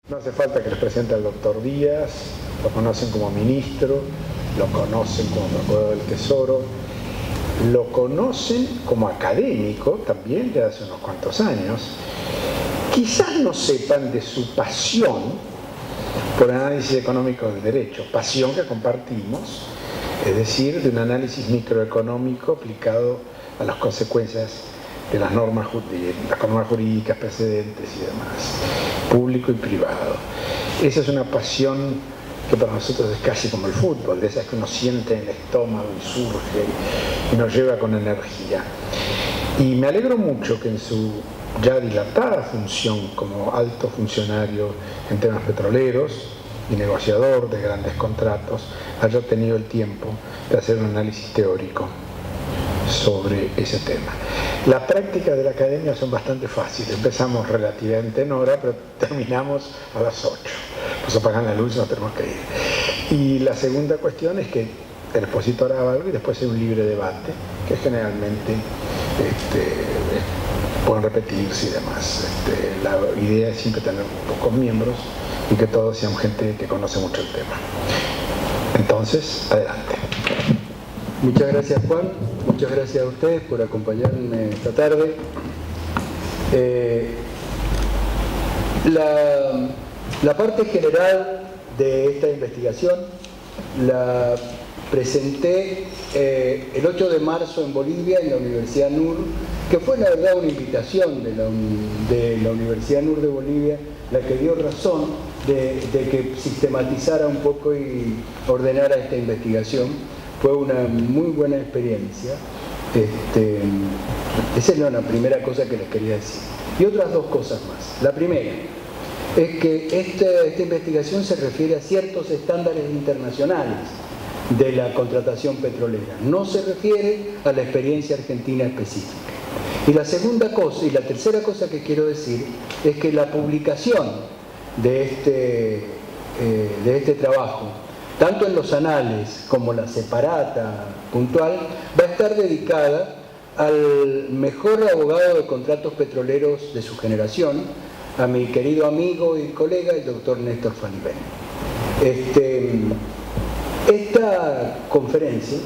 No hace falta que les presente al doctor Díaz, lo conocen como ministro, lo conocen como procurador del Tesoro, lo conocen como académico también de hace unos cuantos años. Quizás no sepan de su pasión por el análisis económico del derecho, pasión que compartimos, es decir, de un análisis microeconómico aplicado a las consecuencias de las normas jurídicas precedentes y demás, público y privado. Esa es una pasión que para nosotros es casi como el fútbol, de esas que uno siente en el estómago y surge y nos lleva con energía. Y me alegro mucho que en su ya dilatada función como alto funcionario en temas petroleros y negociador de grandes contratos haya tenido el tiempo de hacer un análisis teórico sobre ese tema. Las prácticas de la academia son bastante fáciles, empezamos relativamente en hora, pero terminamos a las 8. Pues apagan la luz y nos tenemos que ir. Y la segunda cuestión es que el expositor haga algo y después hay un libre debate, que generalmente pueden repetirse y demás. La idea es siempre tener pocos miembros y que todos sean gente que conoce mucho el tema. Entonces, adelante. Muchas gracias, Juan. Muchas gracias a ustedes por acompañarme esta tarde. La parte general de esta investigación la presenté el 8 de marzo en Bolivia, en la Universidad NUR, que fue la verdad una invitación de la Universidad NUR de Bolivia, la que dio razón de que sistematizara un poco y ordenara esta investigación. Fue una muy buena experiencia. Esa es la primera cosa que les quería decir. Y otras dos cosas más. La primera es que esta investigación se refiere a ciertos estándares internacionales de la contratación petrolera. No se refiere a la experiencia argentina específica. Y la segunda cosa, y la tercera cosa que quiero decir, es que la publicación de este trabajo, tanto en los anales como la separata puntual, va a estar dedicada al mejor abogado de contratos petroleros de su generación, a mi querido amigo y colega, el doctor Néstor Falivene. Esta conferencia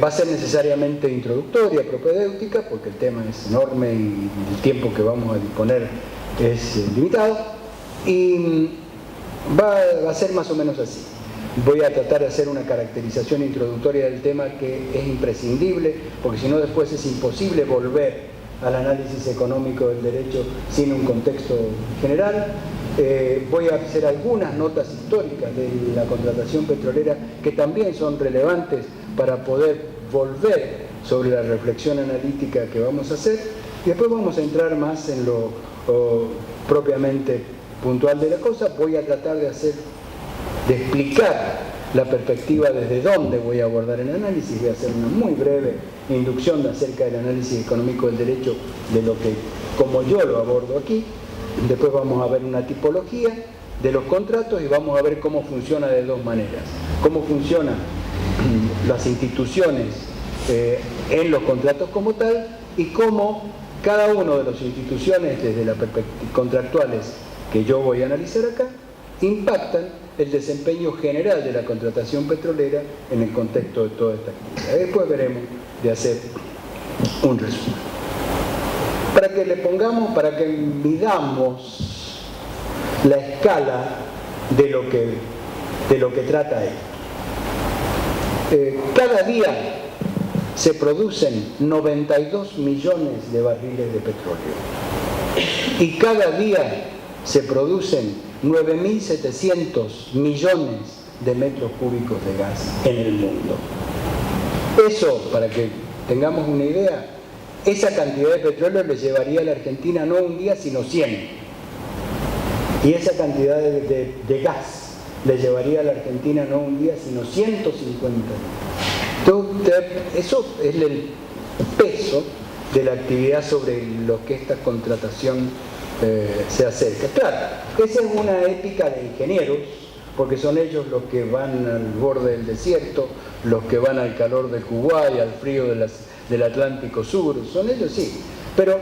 va a ser necesariamente introductoria, propedéutica, porque el tema es enorme y el tiempo que vamos a disponer es limitado, y va a ser más o menos así. Voy a tratar de hacer una caracterización introductoria del tema que es imprescindible, porque si no después es imposible volver al análisis económico del derecho sin un contexto general. Voy a hacer algunas notas históricas de la contratación petrolera que también son relevantes para poder volver sobre la reflexión analítica que vamos a hacer, y después vamos a entrar más en lo propiamente puntual de la cosa. Voy a tratar de explicar la perspectiva desde dónde voy a abordar el análisis. Voy a hacer una muy breve inducción acerca del análisis económico del derecho, de lo que, como yo lo abordo aquí. Después vamos a ver una tipología de los contratos y vamos a ver cómo funciona de dos maneras. Cómo funcionan las instituciones en los contratos como tal, y cómo cada una de las instituciones, desde las perspectivas contractuales que yo voy a analizar acá, impactan el desempeño general de la contratación petrolera en el contexto de toda esta actividad. Después veremos de hacer un resumen. Para que midamos la escala de lo que trata esto. Cada día se producen 92 millones de barriles de petróleo y cada día se producen 9.700 millones de metros cúbicos de gas en el mundo. Eso, para que tengamos una idea, esa cantidad de petróleo le llevaría a la Argentina no un día, sino 100. Y esa cantidad de gas le llevaría a la Argentina no un día, sino 150. Entonces, eso es el peso de la actividad sobre lo que esta contratación se acerca. Claro, esa es una épica de ingenieros, porque son ellos los que van al borde del desierto, los que van al calor de Kuwait, al frío del Atlántico Sur, son ellos, sí. Pero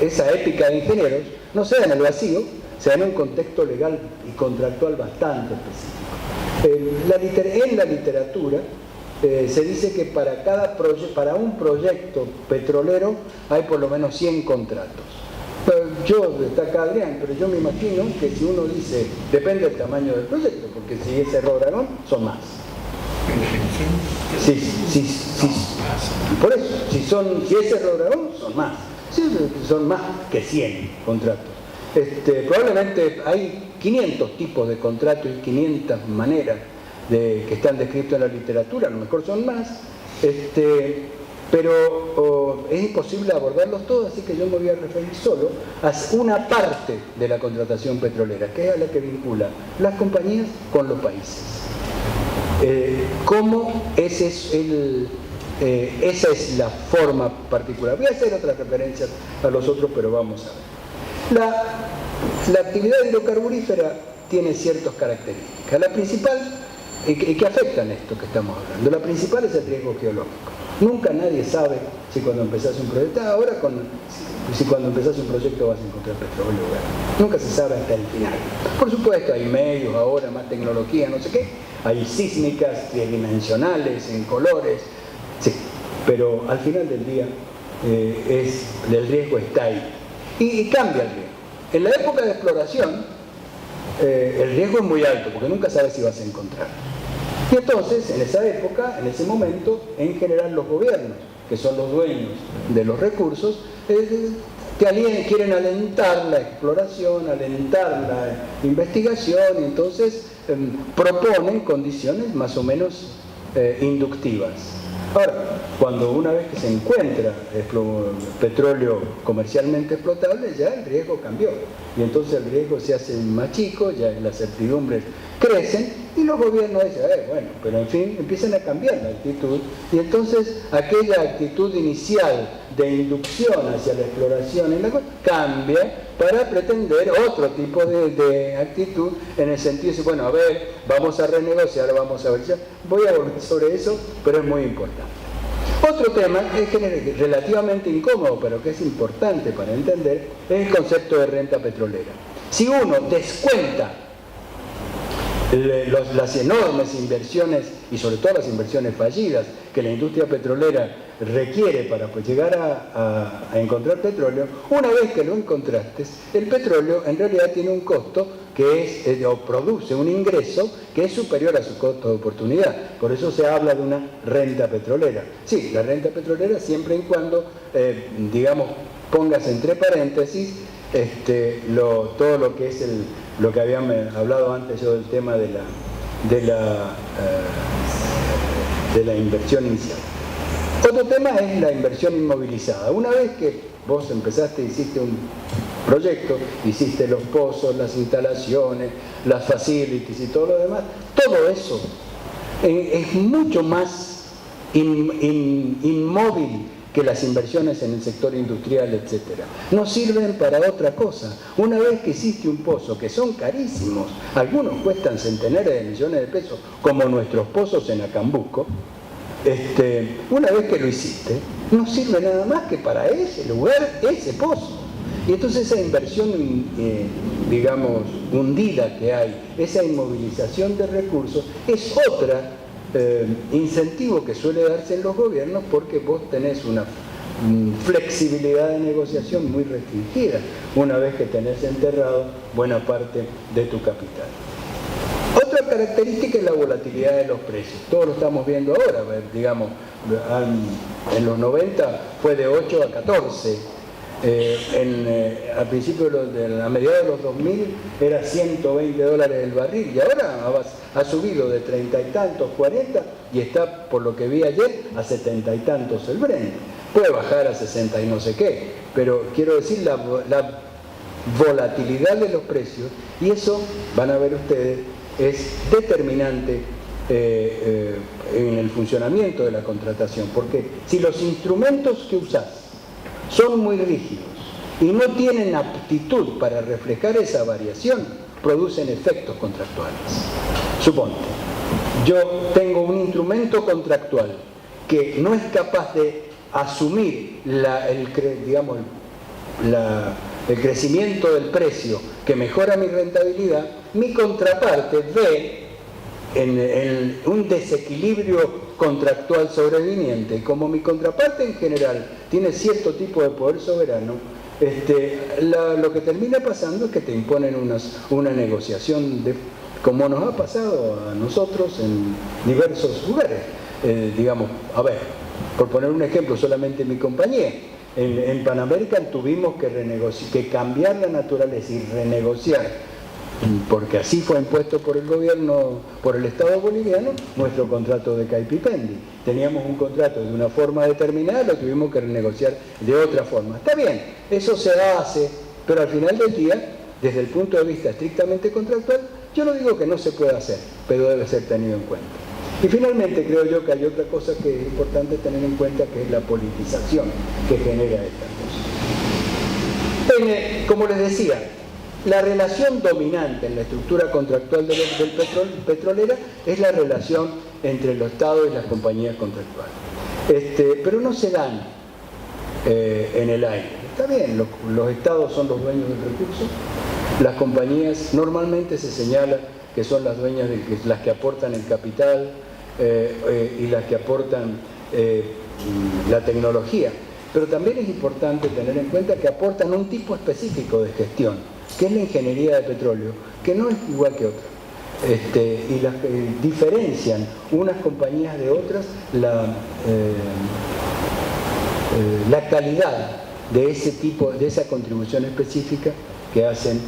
esa épica de ingenieros no se da en el vacío, se da en un contexto legal y contractual bastante específico. En la literatura se dice que para un proyecto petrolero hay por lo menos 100 contratos. Está acá Adrián, pero yo me imagino que si uno dice, depende del tamaño del proyecto, porque si es Cerro Dragón, son más. Por eso, si es Cerro Dragón, son más. Sí, son más que 100 contratos. Probablemente hay 500 tipos de contratos y 500 maneras que están descritos en la literatura, a lo mejor son más, pero es imposible abordarlos todos, así que yo me voy a referir solo a una parte de la contratación petrolera, que es a la que vincula las compañías con los países. Esa es la forma particular. Voy a hacer otras referencias a los otros, pero vamos a ver. La actividad hidrocarburífera tiene ciertas características. La principal, que afectan esto que estamos hablando, la principal es el riesgo geológico. Nunca nadie sabe si cuando empezás un proyecto, si cuando empezás un proyecto vas a encontrar petróleo o gas. Nunca se sabe hasta el final. Por supuesto hay medios ahora, más tecnología, no sé qué, hay sísmicas tridimensionales en colores, sí, pero al final del día el riesgo está ahí y cambia el riesgo. En la época de exploración el riesgo es muy alto porque nunca sabes si vas a encontrar. Y entonces, en esa época, en ese momento, en general los gobiernos, que son los dueños de los recursos, quieren alentar la exploración, alentar la investigación, y entonces proponen condiciones más o menos inductivas. Ahora, cuando una vez que se encuentra petróleo comercialmente explotable, ya el riesgo cambió. Y entonces el riesgo se hace más chico, ya las certidumbres crecen, y los gobiernos dicen, bueno, pero en fin, empiezan a cambiar la actitud, y entonces aquella actitud inicial de inducción hacia la exploración en la cosa cambia para pretender otro tipo de actitud, en el sentido de decir, bueno, a ver, vamos a renegociar, vamos a ver, ya voy a volver sobre eso, pero es muy importante. Otro tema es relativamente incómodo, pero que es importante para entender, es el concepto de renta petrolera. Si uno descuenta las enormes inversiones, y sobre todo las inversiones fallidas, que la industria petrolera requiere para llegar a encontrar petróleo, una vez que lo encontraste, el petróleo en realidad tiene un costo que o produce un ingreso que es superior a su costo de oportunidad. Por eso se habla de una renta petrolera. Sí, la renta petrolera siempre y cuando, pongas entre paréntesis todo lo que es lo que habíamos hablado antes yo del tema de la inversión inicial. Otro tema es la inversión inmovilizada. Una vez que vos empezaste, hiciste un proyecto, hiciste los pozos, las instalaciones, las facilities y todo lo demás, todo eso es mucho más inmóvil que las inversiones en el sector industrial, etc. No sirven para otra cosa. Una vez que hiciste un pozo, que son carísimos, algunos cuestan centenares de millones de pesos, como nuestros pozos en Acambuco, una vez que lo hiciste, no sirve nada más que para ese lugar, ese pozo. Y entonces esa inversión, hundida que hay, esa inmovilización de recursos, es otra incentivo que suele darse en los gobiernos, porque vos tenés una flexibilidad de negociación muy restringida una vez que tenés enterrado buena parte de tu capital. Otra característica es la volatilidad de los precios. Todos lo estamos viendo ahora, en los 90 fue de 8 a 14. Al principio a mediados de los 2000 era $120 el barril, y ahora ha subido de 30 y tantos, 40, y está, por lo que vi ayer, a 70 y tantos el Brent. Puede bajar a 60 y no sé qué, pero quiero decir la volatilidad de los precios, y eso, van a ver ustedes, es determinante en el funcionamiento de la contratación, porque si los instrumentos que usás son muy rígidos y no tienen aptitud para reflejar esa variación, producen efectos contractuales. Suponte, yo tengo un instrumento contractual que no es capaz de asumir el crecimiento del precio que mejora mi rentabilidad, mi contraparte ve en un desequilibrio contractual sobreviniente, y como mi contraparte en general tiene cierto tipo de poder soberano, lo que termina pasando es que te imponen una negociación, como nos ha pasado a nosotros en diversos lugares. Digamos, a ver, por poner un ejemplo, solamente mi compañía, en Pan American tuvimos que cambiar la naturaleza y renegociar, porque así fue impuesto por el gobierno, por el Estado boliviano, nuestro contrato de Caipipendi. Teníamos un contrato de una forma determinada, lo tuvimos que renegociar de otra forma. Está bien, eso se hace, pero al final del día, desde el punto de vista estrictamente contractual, yo no digo que no se pueda hacer, pero debe ser tenido en cuenta. Y finalmente creo yo que hay otra cosa que es importante tener en cuenta, que es la politización que genera esta cosa. Como les decía, la relación dominante en la estructura contractual del petrolera es la relación entre el Estado y las compañías contractuales. Pero no se dan en el aire. Está bien, los Estados son los dueños del recurso, las compañías normalmente se señala que son las dueñas, las que aportan el capital y las que aportan la tecnología. Pero también es importante tener en cuenta que aportan un tipo específico de gestión, que es la ingeniería de petróleo, que no es igual que otra. Y las diferencian unas compañías de otras la calidad de ese tipo, de esa contribución específica que hacen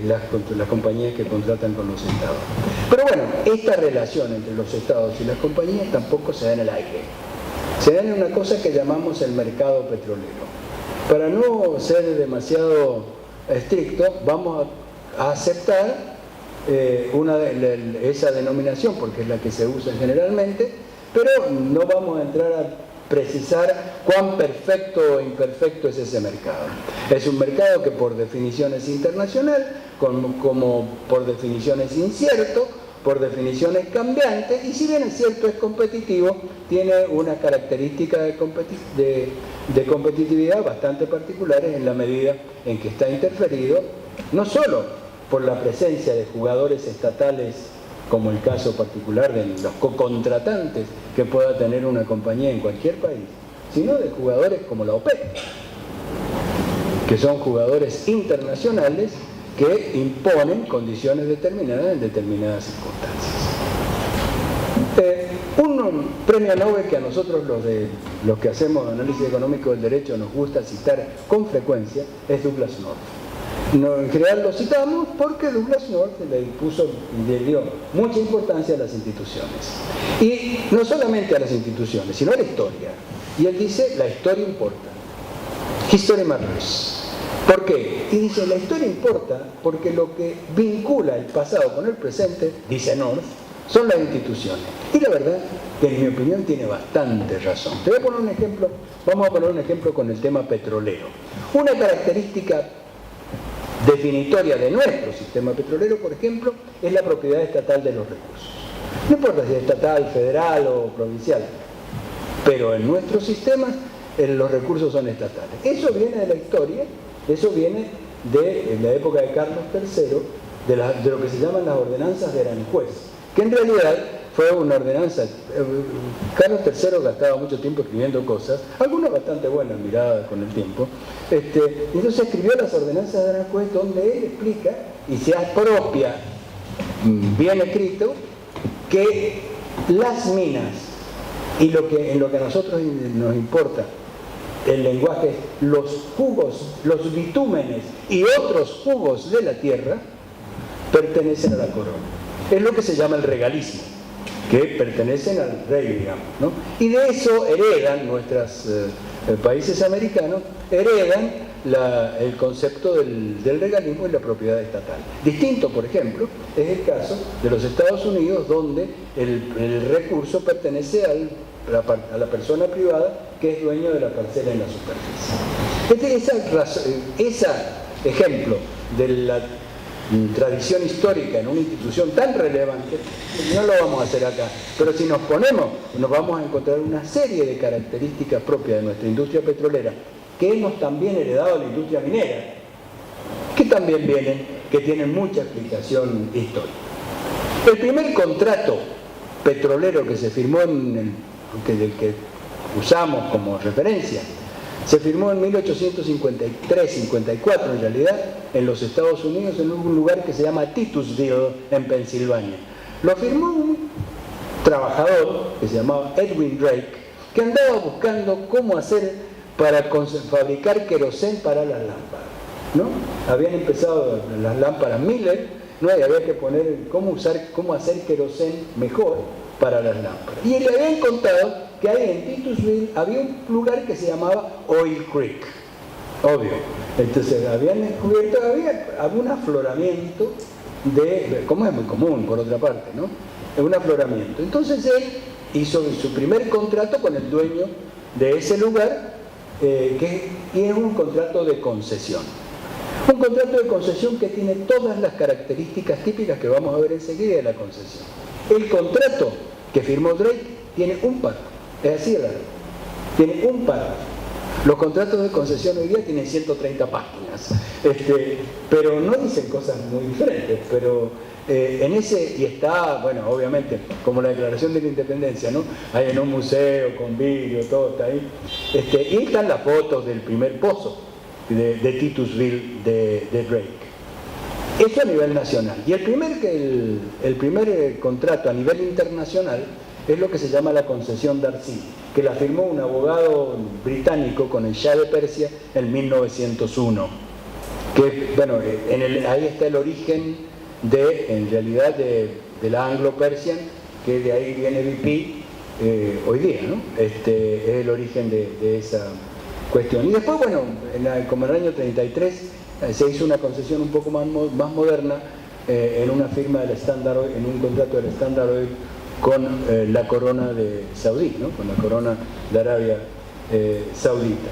las compañías que contratan con los estados. Pero bueno, esta relación entre los estados y las compañías tampoco se da en el aire. Se da en una cosa que llamamos el mercado petrolero. Para no ser demasiado estricto, vamos a aceptar esa denominación, porque es la que se usa generalmente, pero no vamos a entrar a precisar cuán perfecto o imperfecto es ese mercado. Es un mercado que por definición es internacional, como por definición es incierto, por definición es cambiante, y si bien es cierto es competitivo, tiene unas características de competitividad bastante particulares en la medida en que está interferido no solo por la presencia de jugadores estatales, como el caso particular de los cocontratantes que pueda tener una compañía en cualquier país, sino de jugadores como la OPEP, que son jugadores internacionales que imponen condiciones determinadas en determinadas circunstancias. Un premio Nobel que a nosotros los que hacemos análisis económico del derecho nos gusta citar con frecuencia es Douglas North. En general lo citamos porque Douglas North le dio mucha importancia a las instituciones. Y no solamente a las instituciones, sino a la historia. Y él dice, la historia importa. History matters. ¿Por qué? Y dice, la historia importa porque lo que vincula el pasado con el presente, dice North, son las instituciones. Y la verdad, que en mi opinión tiene bastante razón. Te voy a poner un ejemplo, vamos a poner un ejemplo con el tema petrolero. Una característica definitoria de nuestro sistema petrolero, por ejemplo, es la propiedad estatal de los recursos. No importa si es estatal, federal o provincial, pero en nuestros sistemas los recursos son estatales. Eso viene de la historia, eso viene de la época de Carlos III, de lo que se llaman las ordenanzas de Aranjuez, que en realidad fue una ordenanza. Carlos III gastaba mucho tiempo escribiendo cosas, algunas bastante buenas miradas con el tiempo. Entonces escribió las ordenanzas de Aranjuez, donde él explica y se apropia, bien escrito, que las minas y en lo que a nosotros nos importa el lenguaje, los jugos, los bitúmenes y otros jugos de la tierra pertenecen a la corona. Es lo que se llama el regalismo, que pertenecen al rey, digamos, ¿no? Y de eso heredan nuestros países americanos, heredan el concepto del regalismo y la propiedad estatal. Distinto, por ejemplo, es el caso de los Estados Unidos, donde el recurso pertenece a la persona privada que es dueño de la parcela en la superficie. Ese ejemplo de la tradición histórica en una institución tan relevante, no lo vamos a hacer acá, pero si nos ponemos, nos vamos a encontrar una serie de características propias de nuestra industria petrolera que hemos también heredado la industria minera, que también que tienen mucha explicación histórica. El primer contrato petrolero que se firmó, del que usamos como referencia, se firmó en 1853-54 en realidad, en los Estados Unidos, en un lugar que se llama Titusville, en Pensilvania. Lo firmó un trabajador que se llamaba Edwin Drake, que andaba buscando cómo hacer para fabricar querosén para las lámparas, ¿no? Habían empezado las lámparas Miller, ¿no? Y había que poner cómo hacer querosén mejor para las lámparas. Y le habían contado que ahí en Titusville había un lugar que se llamaba Oil Creek, obvio. Entonces habían descubierto, había un afloramiento como es muy común por otra parte, ¿no? Un afloramiento. Entonces él hizo su primer contrato con el dueño de ese lugar, y es un contrato de concesión. Un contrato de concesión que tiene todas las características típicas que vamos a ver enseguida de la concesión. El contrato que firmó Drake tiene un párrafo, es así raro, tiene un párrafo. Los contratos de concesión hoy día tienen 130 páginas, pero no dicen cosas muy diferentes, pero en ese, y está, bueno, obviamente, como la Declaración de la Independencia, ¿no? Hay en un museo con vidrio, todo está ahí, y están las fotos del primer pozo de Titusville de Drake. Eso a nivel nacional. Y el primer contrato a nivel internacional es lo que se llama la concesión Darcy, que la firmó un abogado británico con el Shah de Persia en 1901. Que, bueno, ahí está el origen en realidad de la Anglo-Persian, que de ahí viene BP hoy día, ¿no? Es el origen de esa cuestión. Y después, bueno, como en el año 33, se hizo una concesión un poco más moderna en una firma del Standard Oil, en un contrato del Standard Oil con la corona de Saudí, ¿no? Con la corona de Arabia Saudita.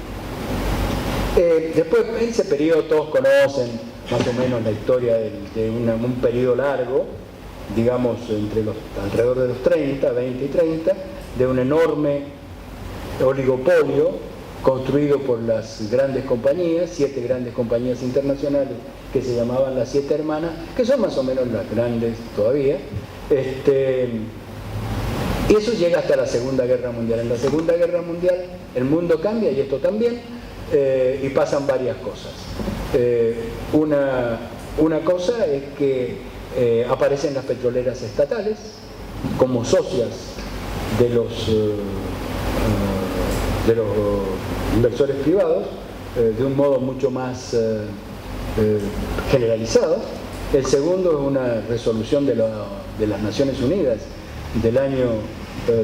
Después, en ese periodo todos conocen más o menos la historia de un periodo largo, digamos alrededor de los 20 y 30, de un enorme oligopolio construido por las grandes compañías, 7 grandes compañías internacionales que se llamaban las 7 hermanas, que son más o menos las grandes todavía. Y eso llega hasta la Segunda Guerra Mundial. En la Segunda Guerra Mundial el mundo cambia, y esto también, y pasan varias cosas. Una cosa es que aparecen las petroleras estatales como socias de los inversores privados, de un modo mucho más generalizado. El segundo es una resolución de las Naciones Unidas del año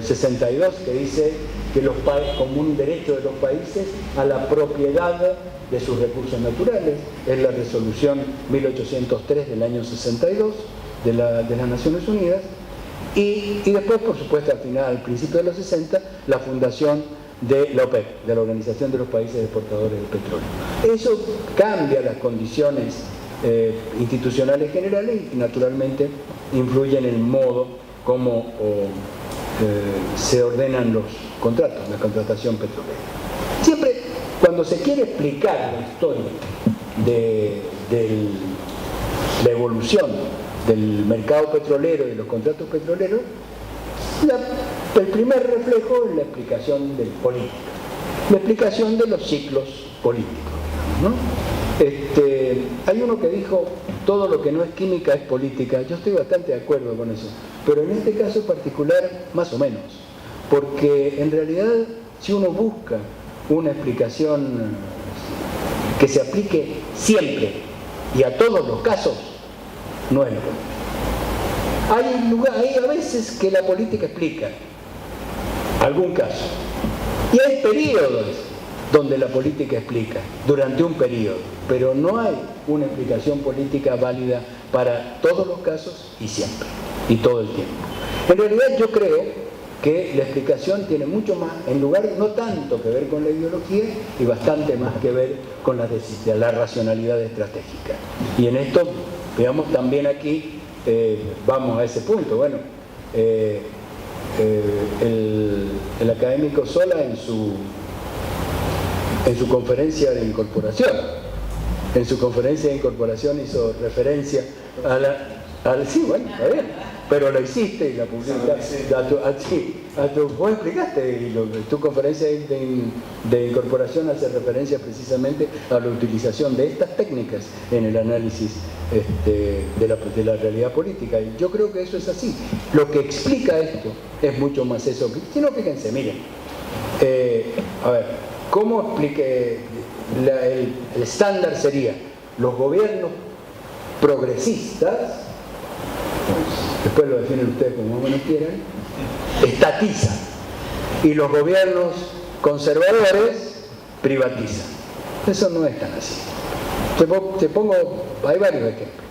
62, que dice que los países, como un derecho de los países a la propiedad de sus recursos naturales. Es la resolución 1803 del año 62 de las Naciones Unidas. Y después, por supuesto, al principio de los 60, la fundación de la OPEP, de la Organización de los Países Exportadores de Petróleo. Eso cambia las condiciones institucionales generales y naturalmente influye en el modo como se ordenan los contratos, la contratación petrolera. Siempre, cuando se quiere explicar la historia de la evolución del mercado petrolero y de los contratos petroleros, el primer reflejo es la explicación del política, la explicación de los ciclos políticos, ¿no? Hay uno que dijo: todo lo que no es química es política. Yo estoy bastante de acuerdo con eso, pero en este caso particular más o menos, porque en realidad si uno busca una explicación que se aplique siempre y a todos los casos, no es lo político. Hay a veces que la política explica algún caso, y hay periodos donde la política explica, durante un periodo, pero no hay una explicación política válida para todos los casos y siempre, y todo el tiempo. En realidad yo creo que la explicación tiene mucho más, en lugar no tanto que ver con la ideología, y bastante más que ver con la racionalidad estratégica. Y en esto, veamos también aquí, vamos a ese punto. Bueno, el académico Sola en su conferencia de incorporación. En su conferencia de incorporación hizo referencia sí, bueno, está bien, pero lo hiciste y la publicaste. Vos explicaste, y tu conferencia de incorporación hace referencia precisamente a la utilización de estas técnicas en el análisis de la realidad política. Y yo creo que eso es así. Lo que explica esto es mucho más eso. Si no, fíjense, miren, a ver, ¿cómo explique? El estándar sería: los gobiernos progresistas, pues, después lo definen ustedes como más o menos quieran, estatizan, y los gobiernos conservadores privatizan. Eso no es tan así. Te pongo, hay varios ejemplos.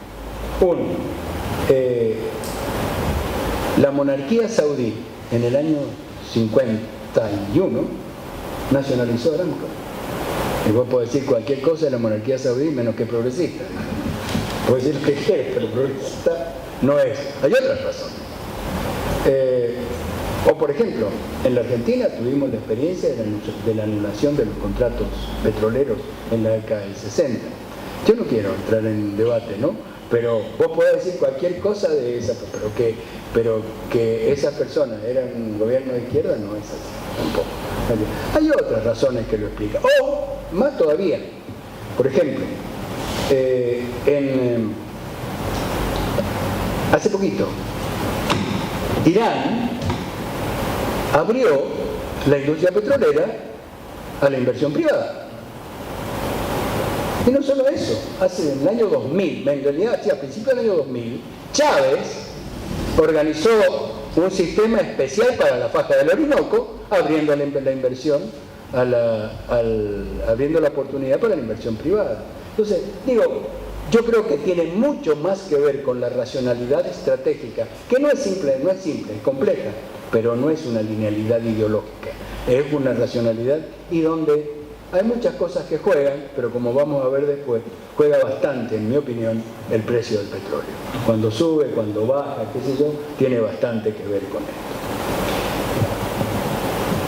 Uno, la monarquía saudí en el año 51 nacionalizó Aramco. Y vos podés decir cualquier cosa de la monarquía saudí menos que progresista. Podés decir lo que quieres, pero progresista no es. Hay otras razones. O por ejemplo, en la Argentina tuvimos la experiencia de la anulación de los contratos petroleros en la década del 60. Yo no quiero entrar en debate, ¿no? Pero vos podés decir cualquier cosa de esa, pero que esas personas eran un gobierno de izquierda no es así, tampoco. Hay otras razones que lo explican. O, más todavía, por ejemplo, hace poquito, Irán abrió la industria petrolera a la inversión privada. Y no solo eso, en el año 2000, en realidad a principios del año 2000, Chávez organizó un sistema especial para la faja del Orinoco, abriendo la inversión, abriendo la oportunidad para la inversión privada. Entonces, yo creo que tiene mucho más que ver con la racionalidad estratégica, que no es simple, es compleja, pero no es una linealidad ideológica, es una racionalidad y donde hay muchas cosas que juegan, pero como vamos a ver después, juega bastante, en mi opinión, el precio del petróleo. Cuando sube, cuando baja, qué sé yo, tiene bastante que ver con esto.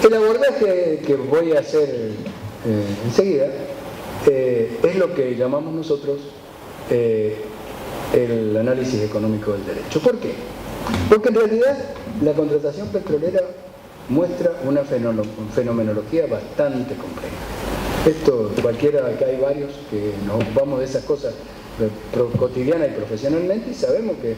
El abordaje que voy a hacer enseguida es lo que llamamos nosotros el análisis económico del derecho. ¿Por qué? Porque en realidad la contratación petrolera muestra una fenomenología bastante compleja. Esto, acá hay varios que nos ocupamos de esas cosas cotidiana y profesionalmente y sabemos que,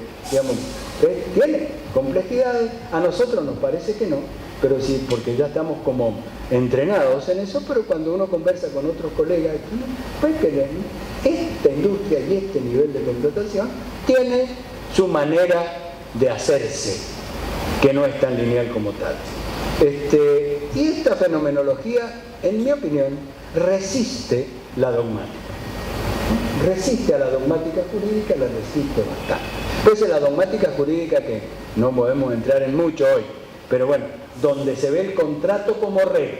tiene complejidades. A nosotros nos parece que no, pero sí, porque ya estamos como entrenados en eso, pero cuando uno conversa con otros colegas, pues que esta industria y este nivel de contratación tiene su manera de hacerse, que no es tan lineal como tal. Y esta fenomenología, en mi opinión, resiste la dogmática. Resiste a la dogmática jurídica, la resiste bastante. Entonces la dogmática jurídica, que no podemos entrar en mucho hoy, pero bueno, donde se ve el contrato como regla,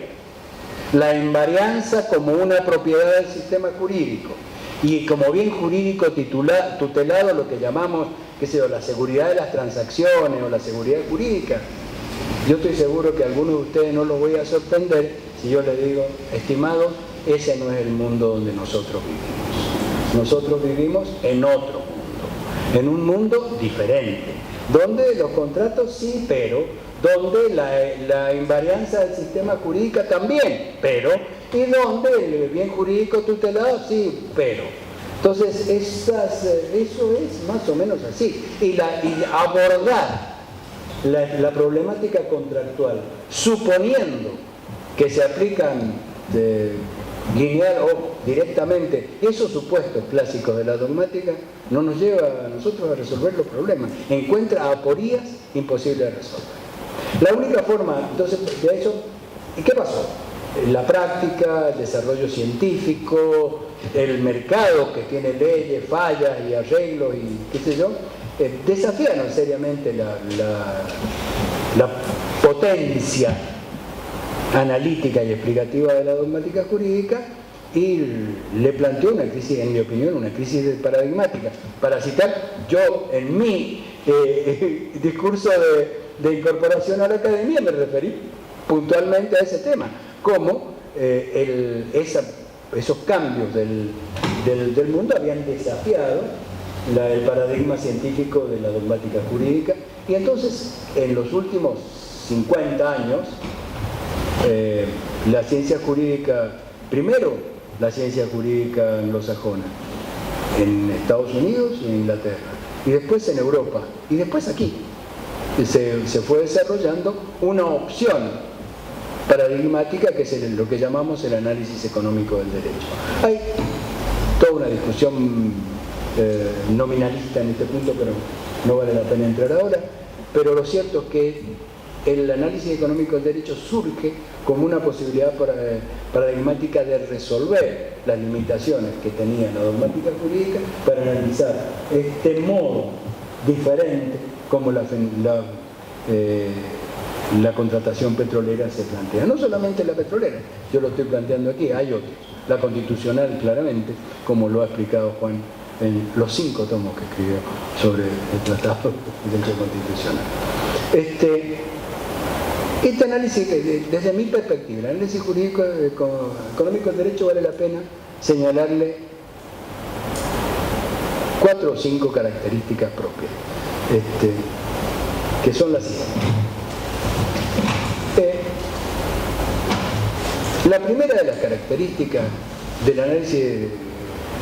la invarianza como una propiedad del sistema jurídico y como bien jurídico tutelado, lo que llamamos, la seguridad de las transacciones o la seguridad jurídica. Yo estoy seguro que a algunos de ustedes no los voy a sorprender si yo les digo, estimados, ese no es el mundo donde nosotros vivimos. Nosotros vivimos en otro mundo, en un mundo diferente, donde los contratos sí, pero, donde la invarianza del sistema jurídico también, pero, y donde el bien jurídico tutelado sí, pero. Entonces, eso es más o menos así. Y abordar la problemática contractual, suponiendo que se aplican lineal o directamente esos supuestos clásicos de la dogmática, no nos lleva a nosotros a resolver los problemas. Encuentra aporías imposibles de resolver. La única forma, entonces, de eso, ¿y qué pasó? La práctica, el desarrollo científico, el mercado que tiene leyes, fallas y arreglos y qué sé yo, desafiaron seriamente la potencia analítica y explicativa de la dogmática jurídica y le planteó una crisis, en mi opinión, una crisis paradigmática. Para citar, yo en mi discurso de incorporación a la academia me referí puntualmente a ese tema, como esos cambios del mundo habían desafiado el paradigma científico de la dogmática jurídica, y entonces en los últimos 50 años la ciencia jurídica, primero la ciencia jurídica anglosajona en Estados Unidos y en Inglaterra, y después en Europa, y después aquí se fue desarrollando una opción paradigmática que es lo que llamamos el análisis económico del derecho. Hay toda una discusión nominalista en este punto, pero no vale la pena entrar ahora, pero lo cierto es que el análisis económico del derecho surge como una posibilidad paradigmática de resolver las limitaciones que tenía la dogmática jurídica para analizar este modo diferente como la contratación petrolera se plantea. No solamente la petrolera, yo lo estoy planteando aquí, hay otros. La constitucional, claramente, como lo ha explicado Juan en los 5 tomos que escribió sobre el Tratado de Derecho Constitucional. Este análisis, desde mi perspectiva, el análisis jurídico económico del derecho, vale la pena señalarle 4 o 5 características propias, que son las siguientes. La primera de las características del análisis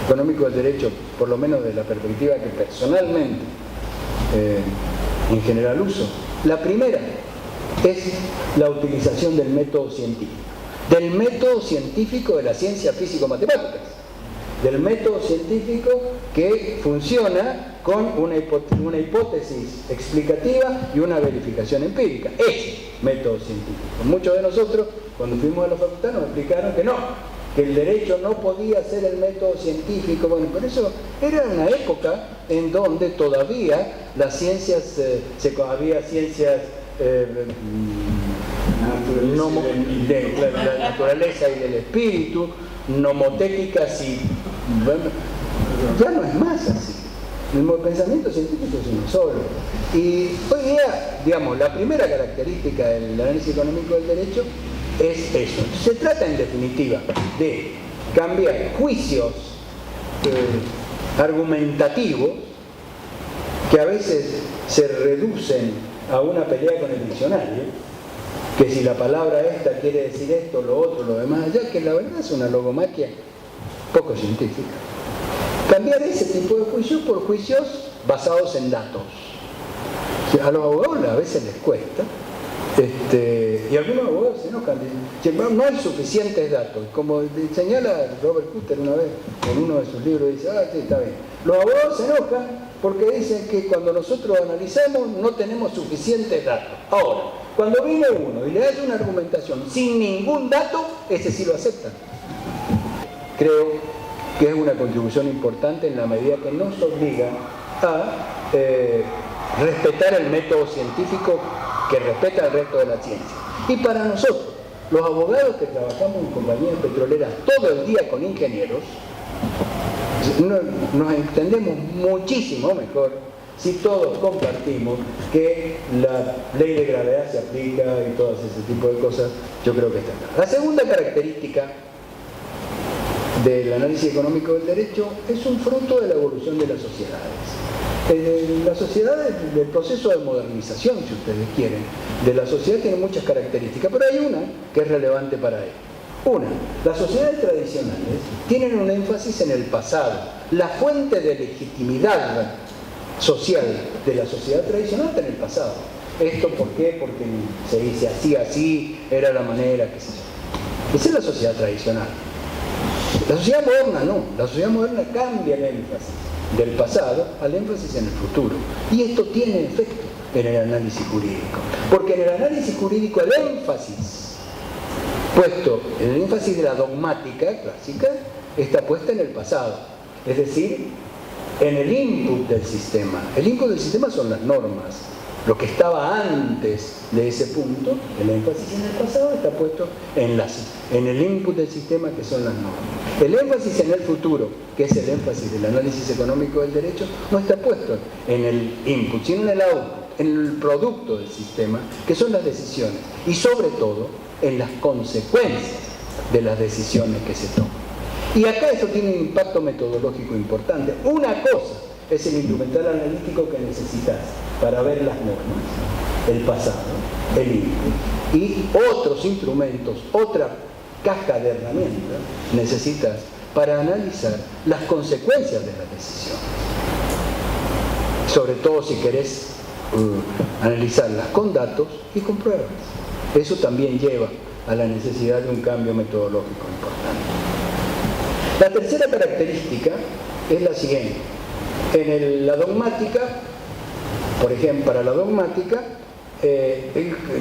económico del derecho, por lo menos de la perspectiva que personalmente en general uso, la primera es la utilización del método científico de las ciencias físico-matemáticas, del método científico que funciona con una hipótesis explicativa y una verificación empírica. Es método científico. Muchos de nosotros, cuando fuimos a la facultad, nos explicaron que no, que el derecho no podía ser el método científico. Bueno, por eso era una época en donde todavía las ciencias, había ciencias la naturaleza y del espíritu, nomotécnicas, y bueno, ya no es más así. El pensamiento científico es uno solo. Y hoy día, digamos, la primera característica del análisis económico del derecho es eso. Se trata, en definitiva, de cambiar juicios argumentativos que a veces se reducen a una pelea con el diccionario, que si la palabra esta quiere decir esto, lo otro, lo demás allá, que la verdad es una logomaquia poco científica. Cambiar ese tipo de juicios por juicios basados en datos. O sea, a los abogados a veces les cuesta, y algunos abogados se enojan, dicen, no hay suficientes datos. Como señala Robert Kutter una vez en uno de sus libros, dice, sí, está bien. Los abogados se enojan porque dicen que cuando nosotros analizamos no tenemos suficientes datos. Ahora, cuando viene uno y le hace una argumentación sin ningún dato, ese sí lo aceptan. Creo que es una contribución importante en la medida que nos obliga a respetar el método científico que respeta el resto de la ciencia. Y para nosotros, los abogados que trabajamos en compañías petroleras todo el día con ingenieros, nos entendemos muchísimo mejor si todos compartimos que la ley de gravedad se aplica y todo ese tipo de cosas. Yo creo que está claro. La segunda característica del análisis económico del derecho es un fruto de la evolución de las sociedades. La sociedad, del proceso de modernización, si ustedes quieren, de la sociedad tiene muchas características, pero hay una que es relevante para él. Una, las sociedades tradicionales tienen un énfasis en el pasado. La fuente de legitimidad social de la sociedad tradicional está en el pasado. ¿Esto por qué? Porque se dice así, era la manera, qué sé yo. Esa es la sociedad tradicional. La sociedad moderna no. La sociedad moderna cambia el énfasis del pasado al énfasis en el futuro. Y esto tiene efecto en el análisis jurídico. Porque en el análisis jurídico el énfasis puesto, el énfasis de la dogmática clásica está puesta en el pasado. Es decir, en el input del sistema. El input del sistema son las normas. Lo que estaba antes de ese punto, el énfasis en el pasado está puesto en el input del sistema, que son las normas. El énfasis en el futuro, que es el énfasis del análisis económico del derecho, no está puesto en el input, sino en el output, en el producto del sistema, que son las decisiones, y sobre todo en las consecuencias de las decisiones que se toman. Y acá esto tiene un impacto metodológico importante. Una cosa es el instrumental analítico que necesitas para ver las normas, el pasado, el input, y otros instrumentos, otra caja de herramientas necesitas para analizar las consecuencias de las decisiones. Sobre todo si querés analizarlas con datos y con pruebas. Eso también lleva a la necesidad de un cambio metodológico importante. La tercera característica es la siguiente. La dogmática, por ejemplo, para la dogmática,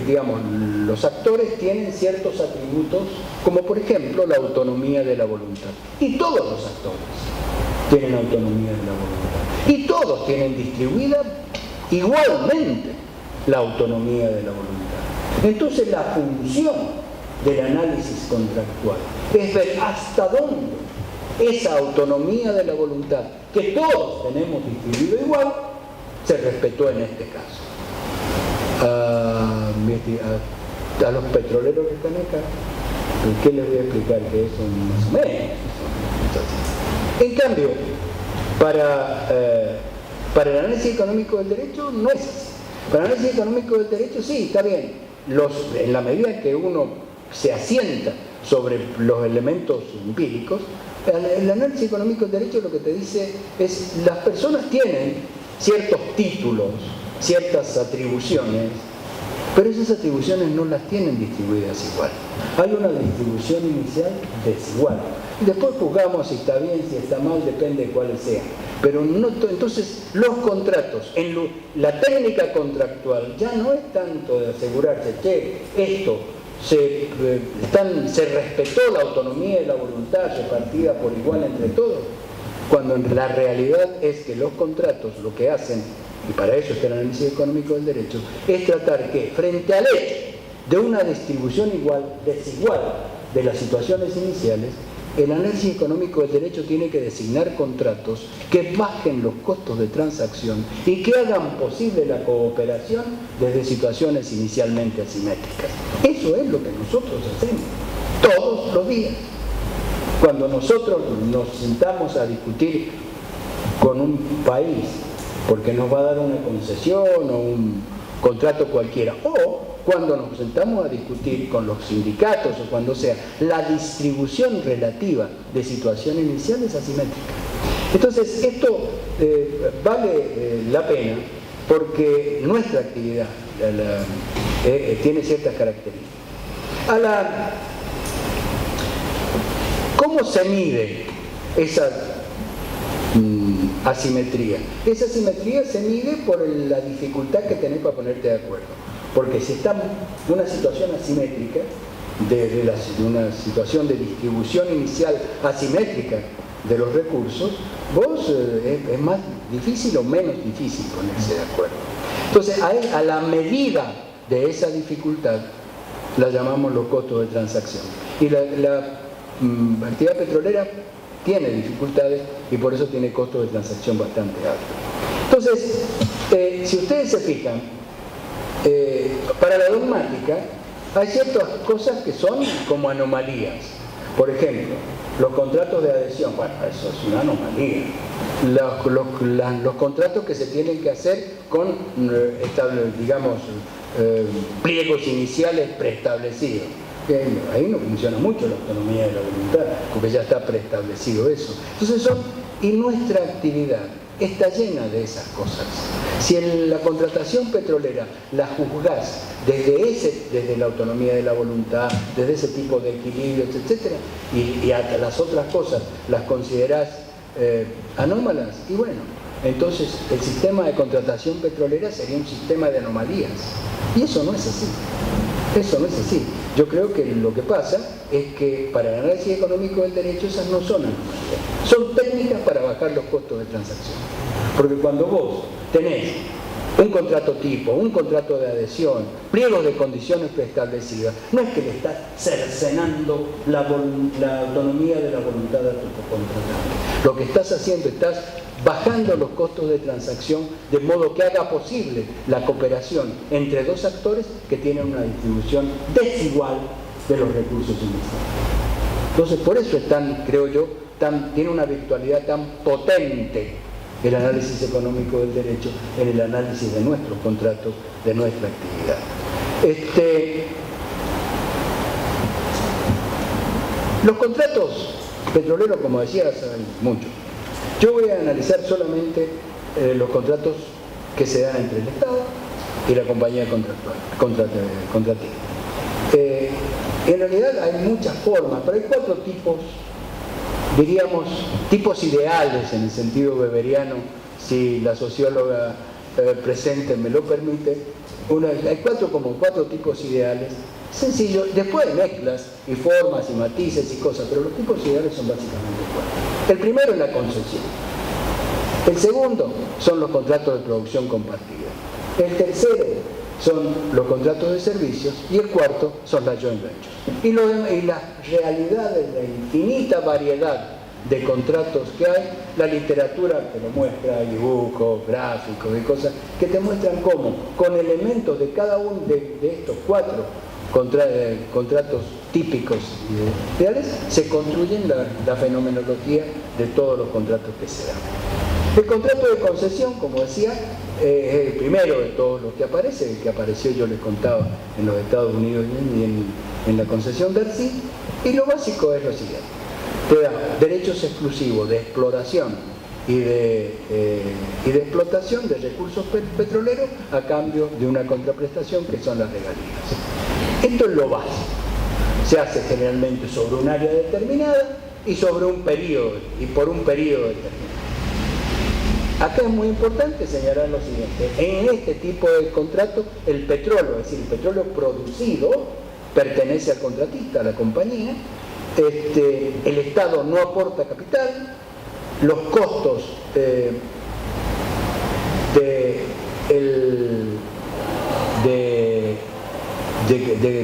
digamos, los actores tienen ciertos atributos, como por ejemplo la autonomía de la voluntad. Y todos los actores tienen autonomía de la voluntad. Y todos tienen distribuida igualmente la autonomía de la voluntad. Entonces la función del análisis contractual es ver hasta dónde esa autonomía de la voluntad, que todos tenemos distribuido igual, se respetó en este caso. A los petroleros que están acá, ¿qué les voy a explicar? Que eso más o menos. En cambio, para el análisis económico del derecho no es así. Para el análisis económico del derecho sí, está bien. En la medida que uno se asienta sobre los elementos empíricos, el análisis económico del derecho lo que te dice es las personas tienen ciertos títulos, ciertas atribuciones, pero esas atribuciones no las tienen distribuidas igual. Hay una distribución inicial desigual. Después juzgamos si está bien, si está mal, depende de cuáles sean. Pero no, entonces los contratos, la técnica contractual ya no es tanto de asegurarse que esto se respetó la autonomía de la voluntad repartida por igual entre todos, cuando la realidad es que los contratos lo que hacen, y para eso está el análisis económico del derecho, es tratar que frente al hecho de una distribución desigual de las situaciones iniciales, el análisis económico del derecho tiene que designar contratos que bajen los costos de transacción y que hagan posible la cooperación desde situaciones inicialmente asimétricas. Eso es lo que nosotros hacemos todos los días. Cuando nosotros nos sentamos a discutir con un país porque nos va a dar una concesión o un contrato cualquiera, o cuando nos sentamos a discutir con los sindicatos o cuando sea, la distribución relativa de situación inicial es asimétrica. Entonces esto vale la pena porque nuestra actividad tiene ciertas características. ¿Cómo se mide esa asimetría? Esa asimetría se mide por la dificultad que tenés para ponerte de acuerdo. Porque si estamos en una situación asimétrica, de una situación de distribución inicial asimétrica de los recursos, es más difícil o menos difícil ponerse de acuerdo. Entonces, a la medida de esa dificultad la llamamos los costos de transacción. Y la actividad petrolera tiene dificultades y por eso tiene costos de transacción bastante altos. Entonces, si ustedes se fijan, para la dogmática hay ciertas cosas que son como anomalías. Por ejemplo, los contratos de adhesión, bueno, eso es una anomalía. Los contratos que se tienen que hacer con, digamos, pliegos iniciales preestablecidos. Ahí no funciona mucho la autonomía de la voluntad, porque ya está preestablecido eso. Entonces y nuestra actividad está llena de esas cosas. Si en la contratación petrolera la juzgás desde la autonomía de la voluntad, desde ese tipo de equilibrios, etc., y hasta las otras cosas las considerás anómalas, y bueno, entonces el sistema de contratación petrolera sería un sistema de anomalías. Y eso no es así. Eso no es así. Yo creo que lo que pasa es que para el análisis económico del derecho esas no son anomalías. Son técnicas para bajar los costos de transacción. Porque cuando vos tenés un contrato tipo, un contrato de adhesión, pliegos de condiciones preestablecidas, no es que le estás cercenando la autonomía de la voluntad de tu contratante. Lo que estás haciendo, estás bajando los costos de transacción de modo que haga posible la cooperación entre dos actores que tienen una distribución desigual de los recursos iniciales. Entonces, por eso es tan, creo yo, tiene una virtualidad tan potente el análisis económico del derecho en el análisis de nuestros contratos, de nuestra actividad. Los contratos petroleros, como decía, saben mucho. Yo voy a analizar solamente los contratos que se dan entre el Estado y la compañía contratista. En realidad hay muchas formas, pero hay 4 tipos, diríamos, tipos ideales en el sentido weberiano, si la socióloga presente me lo permite. Hay 4 tipos ideales, sencillos, después mezclas y formas y matices y cosas, pero los tipos ideales son básicamente 4. El primero es la concesión. El segundo son los contratos de producción compartida. El tercero son los contratos de servicios y el cuarto son las joint ventures. Y la realidad de la infinita variedad de contratos que hay, la literatura te lo muestra, dibujos, gráficos y cosas que te muestran cómo, con elementos de cada uno de estos 4 contratos típicos y ideales, se construyen la fenomenología de todos los contratos que se dan. El contrato de concesión, como decía, es el primero de todos los que aparece, el que apareció, yo les contaba, en los Estados Unidos y en la concesión de Arcy, y lo básico es lo siguiente: te da derechos exclusivos de exploración y de explotación de recursos petroleros a cambio de una contraprestación que son las regalías. Esto es lo básico. Se hace generalmente sobre un área determinada y sobre un periodo, y por un periodo determinado. Acá es muy importante señalar lo siguiente: en este tipo de contrato, el petróleo, es decir, el petróleo producido, pertenece al contratista, a la compañía. El Estado no aporta capital, los costos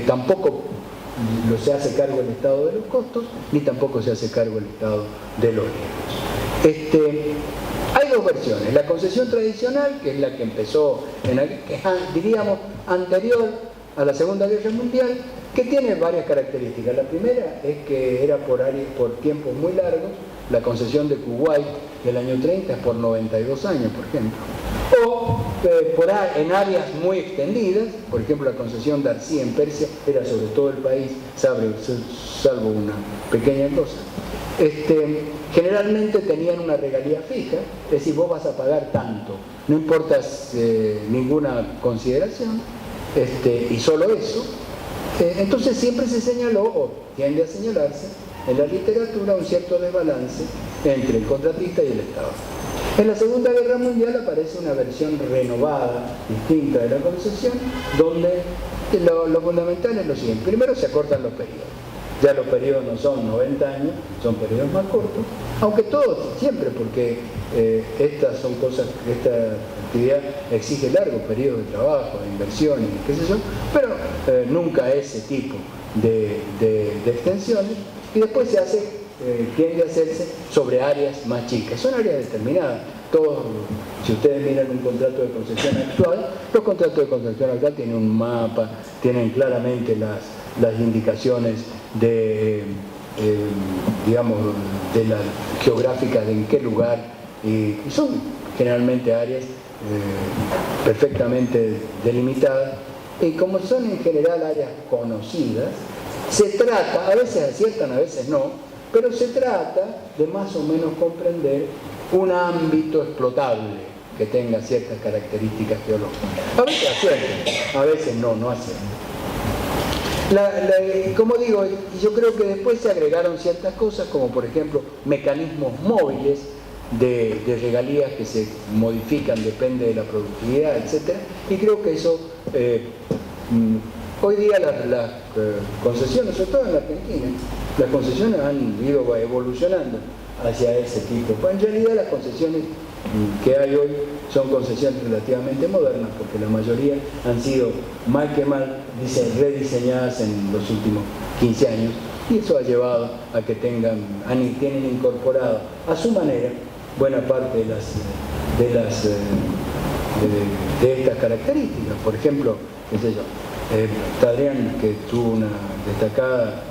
tampoco se hace cargo el Estado de los costos, ni tampoco se hace cargo el Estado de los riesgos. Hay 2 versiones: la concesión tradicional, que es la que empezó, diríamos, anterior a la Segunda Guerra Mundial, que tiene varias características. La primera es que era por tiempos muy largos. La concesión de Kuwait del año 30 es por 92 años, por ejemplo. O en áreas muy extendidas, por ejemplo la concesión de Arcy en Persia era sobre todo el país, salvo una pequeña cosa. Generalmente tenían una regalía fija, es decir, vos vas a pagar tanto, no importa ninguna consideración, y solo eso. Entonces siempre se señaló, o tiende a señalarse en la literatura, un cierto desbalance entre el contratista y el Estado. En la Segunda Guerra Mundial aparece una versión renovada, distinta de la concesión, donde lo fundamental es lo siguiente: primero se acortan los periodos. Ya los periodos no son 90 años, son periodos más cortos, aunque todos, siempre, porque estas son cosas, esta actividad exige largos periodos de trabajo, de inversión y qué sé yo, pero nunca ese tipo de extensiones. Y después tiende a hacerse sobre áreas más chicas, son áreas determinadas. Si ustedes miran un contrato de concesión actual, los contratos de concesión actual tienen un mapa, tienen claramente las indicaciones digamos, de la geográfica de en qué lugar, y son generalmente áreas perfectamente delimitadas, y como son en general áreas conocidas, se trata, a veces aciertan, a veces no, pero se trata de más o menos comprender un ámbito explotable que tenga ciertas características geológicas. A veces aciertan, a veces no aciertan. Como digo, yo creo que después se agregaron ciertas cosas, como por ejemplo mecanismos móviles de regalías que se modifican, depende de la productividad, etc. Y creo que eso, hoy día las concesiones, sobre todo en la Argentina, las concesiones han ido evolucionando hacia ese tipo. Pues en realidad las concesiones que hay hoy son concesiones relativamente modernas, porque la mayoría han sido mal que mal rediseñadas en los últimos 15 años, y eso ha llevado a que tienen incorporado a su manera buena parte de estas características. Por ejemplo, qué sé yo, Tadrián, que tuvo una destacada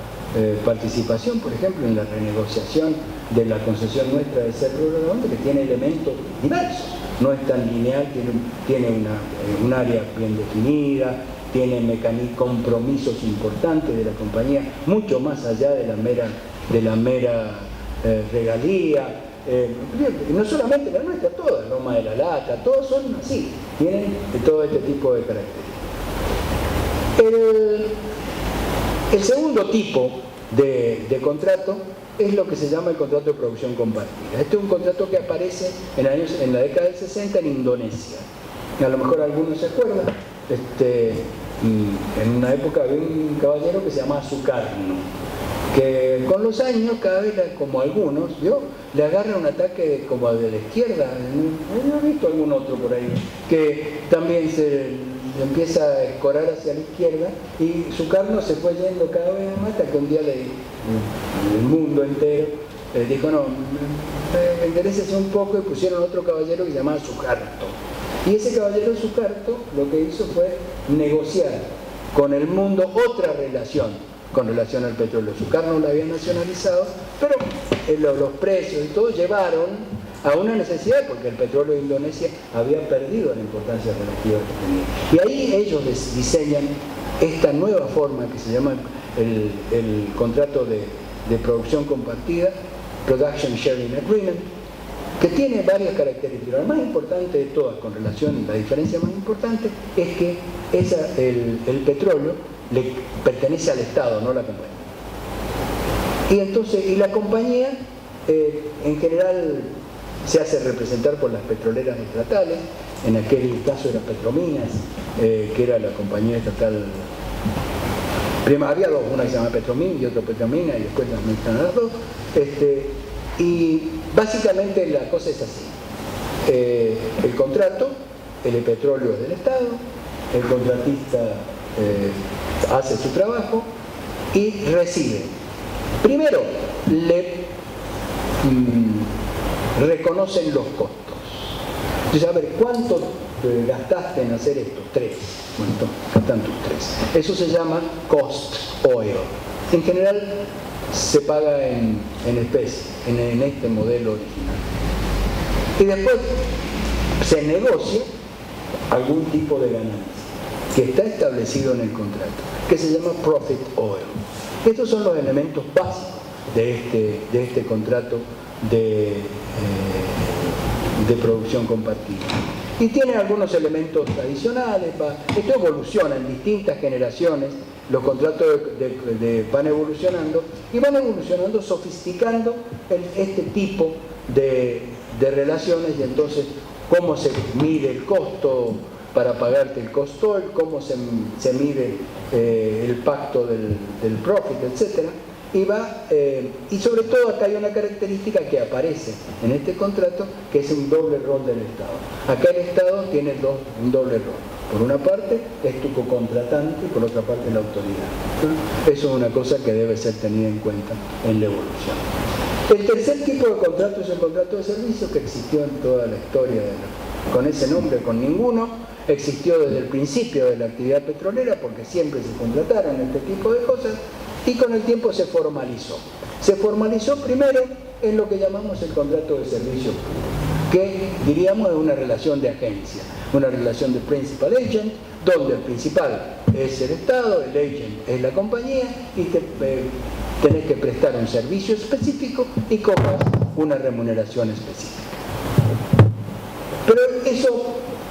participación, por ejemplo, en la renegociación de la concesión nuestra de Cerro Redondo, que tiene elementos diversos. No es tan lineal, tiene un área bien definida, tiene compromisos importantes de la compañía, mucho más allá de la mera regalía. No solamente la nuestra, todas, Loma de la Lata, todos son así, tienen todo este tipo de características. El segundo tipo de contrato es lo que se llama el contrato de producción compartida. Este es un contrato que aparece en la década del 60 en Indonesia. A lo mejor algunos se acuerdan, en una época había un caballero que se llamaba Sukarno, que con los años cada vez como algunos, le agarra un ataque como de la izquierda. No he visto algún otro por ahí que también se empieza a escorar hacia la izquierda, y Sukarno se fue yendo cada vez más hasta que un día el mundo entero dijo: no, enderécese un poco, y pusieron otro caballero que se llamaba Sukarto. Y ese caballero Sukarto lo que hizo fue negociar con el mundo otra relación con relación al petróleo. Sukarno lo había nacionalizado, pero los precios y todo llevaron a una necesidad, porque el petróleo de Indonesia había perdido la importancia relativa que tenía. Y ahí ellos diseñan esta nueva forma que se llama el contrato de producción compartida, Production Sharing Agreement, que tiene varias características. La más importante de todas, con relación, la diferencia más importante, es que el petróleo le pertenece al Estado, no a la compañía. Y la compañía, en general, se hace representar por las petroleras estatales. En aquel caso era Petrominas, que era la compañía estatal. Primero había dos, una que se llama Petromin y otra Petromina, y después las mezclan las dos. Y básicamente la cosa es así: el contrato, el petróleo es del Estado, el contratista hace su trabajo y recibe. Primero, le reconocen los costos. Entonces, a ver, ¿cuánto gastaste en hacer esto? 3. Bueno, gastan tus 3. Eso se llama cost oil. En general se paga en especie, en este modelo original. Y después se negocia algún tipo de ganancia que está establecido en el contrato, que se llama profit oil. Estos son los elementos básicos de este contrato de producción compartida. Y tiene algunos elementos adicionales. Esto evoluciona en distintas generaciones. Los contratos van evolucionando y van evolucionando, sofisticando este tipo de relaciones. Y entonces, cómo se mide el costo para pagarte el cost oil, cómo se mide el pacto del profit, etc. Y sobre todo acá hay una característica que aparece en este contrato, que es un doble rol del Estado. Acá el Estado tiene un doble rol. Por una parte es tu cocontratante y por otra parte la autoridad. Eso es una cosa que debe ser tenida en cuenta en la evolución. El tercer tipo de contrato es el contrato de servicio, que existió en toda la historia con ese nombre, con ninguno. Existió desde el principio de la actividad petrolera, porque siempre se contrataron este tipo de cosas, y con el tiempo se formalizó. Se formalizó primero en lo que llamamos el contrato de servicio público, que diríamos es una relación de agencia, una relación de principal agent, donde el principal es el Estado, el agent es la compañía, y tenés que prestar un servicio específico y cobras una remuneración específica. Pero eso,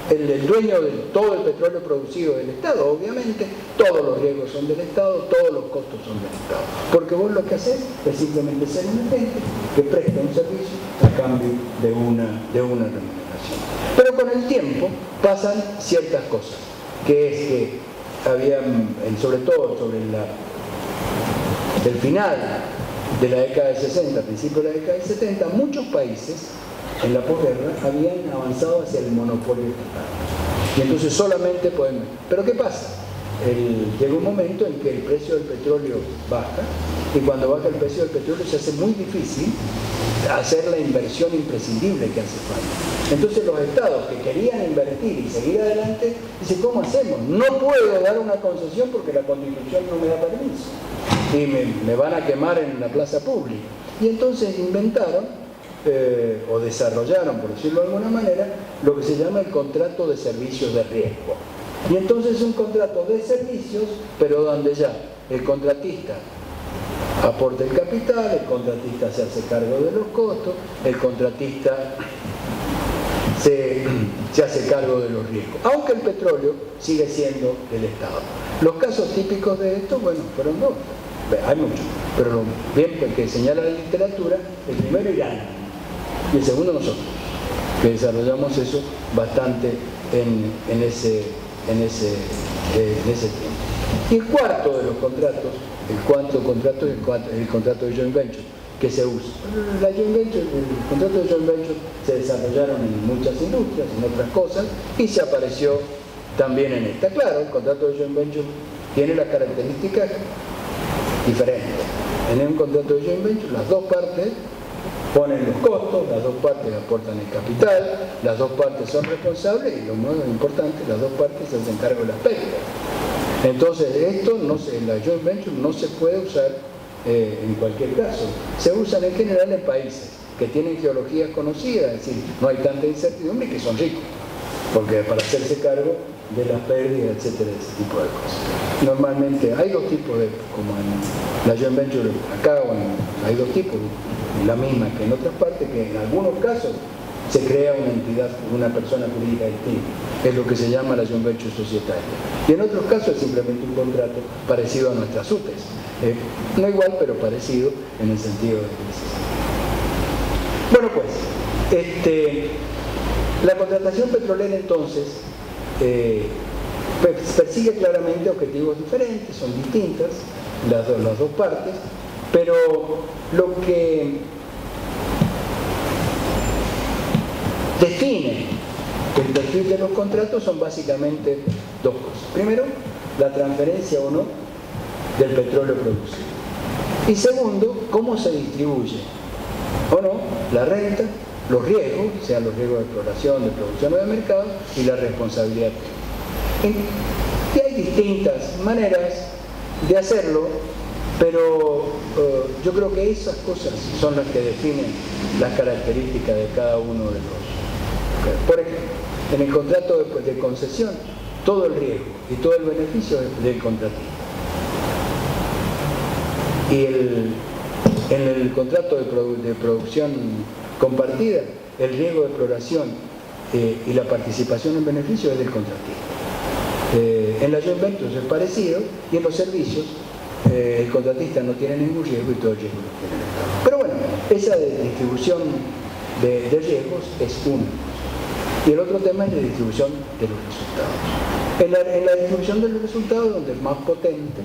el dueño de todo el petróleo producido es el Estado, obviamente. Todos los riesgos son del Estado, todos los costos son del Estado, porque vos lo que haces es simplemente ser un agente que presta un servicio a cambio de una remuneración. Pero con el tiempo pasan ciertas cosas, que es que sobre todo sobre el final de la década del 60, principio de la década del 70, muchos países en la posguerra habían avanzado hacia el monopolio estatal. Y entonces solamente pueden... ¿Pero qué pasa? Llega un momento en que el precio del petróleo baja, y cuando baja el precio del petróleo se hace muy difícil hacer la inversión imprescindible que hace falta. Entonces los estados que querían invertir y seguir adelante, dicen, ¿cómo hacemos? No puedo dar una concesión porque la Constitución no me da permiso y me van a quemar en la plaza pública. Y entonces inventaron o desarrollaron, por decirlo de alguna manera, lo que se llama el contrato de servicios de riesgo. Y entonces es un contrato de servicios, pero donde ya el contratista aporta el capital, el contratista se hace cargo de los costos, el contratista se hace cargo de los riesgos, aunque el petróleo sigue siendo del Estado. Los casos típicos de esto, bueno, fueron dos, hay muchos, pero lo bien que señala la literatura, el primero Irán y el segundo nosotros, que desarrollamos eso bastante en ese tiempo. Y el cuarto de los contratos, el contrato de joint venture que se usa. El contrato de joint venture se desarrollaron en muchas industrias, en otras cosas, y se apareció también en esta. Claro, el contrato de joint venture tiene las características diferentes. En un contrato de joint venture las dos partes ponen los costos, las dos partes aportan el capital, las dos partes son responsables y lo más importante, las dos partes se hacen cargo de las pérdidas. Entonces esto la joint venture no se puede usar en cualquier caso. Se usan en general en países que tienen geologías conocidas, es decir, no hay tanta incertidumbre y que son ricos, porque para hacerse cargo de las pérdidas, etcétera, ese tipo de cosas. Normalmente hay dos tipos como en la joint venture acá, hay dos tipos, la misma que en otras partes, que en algunos casos se crea una entidad, una persona jurídica distinta. Es lo que se llama la joint venture societaria. Y en otros casos es simplemente un contrato parecido a nuestras UTES. No igual, pero parecido en el sentido de que necesita. Bueno, pues, la contratación petrolera entonces persigue claramente objetivos diferentes, son distintas las dos partes, pero lo que define el perfil de los contratos son básicamente dos cosas. Primero, la transferencia o no del petróleo producido. Y segundo, cómo se distribuye o no la renta, los riesgos, sean los riesgos de exploración, de producción o de mercado, y la responsabilidad. Y hay distintas maneras de hacerlo, pero yo creo que esas cosas son las que definen las características de cada uno de los. Por ejemplo, en el contrato de concesión, todo el riesgo y todo el beneficio es del contratista. Y en el contrato de producción compartida, el riesgo de exploración y la participación en beneficio es del contratista. En la joint venture es parecido, y en los servicios el contratista no tiene ningún riesgo y todo el riesgo lo tiene el Estado. Pero bueno, esa distribución de riesgos es una. Y el otro tema es la distribución de los resultados. En la distribución de los resultados, donde es más potente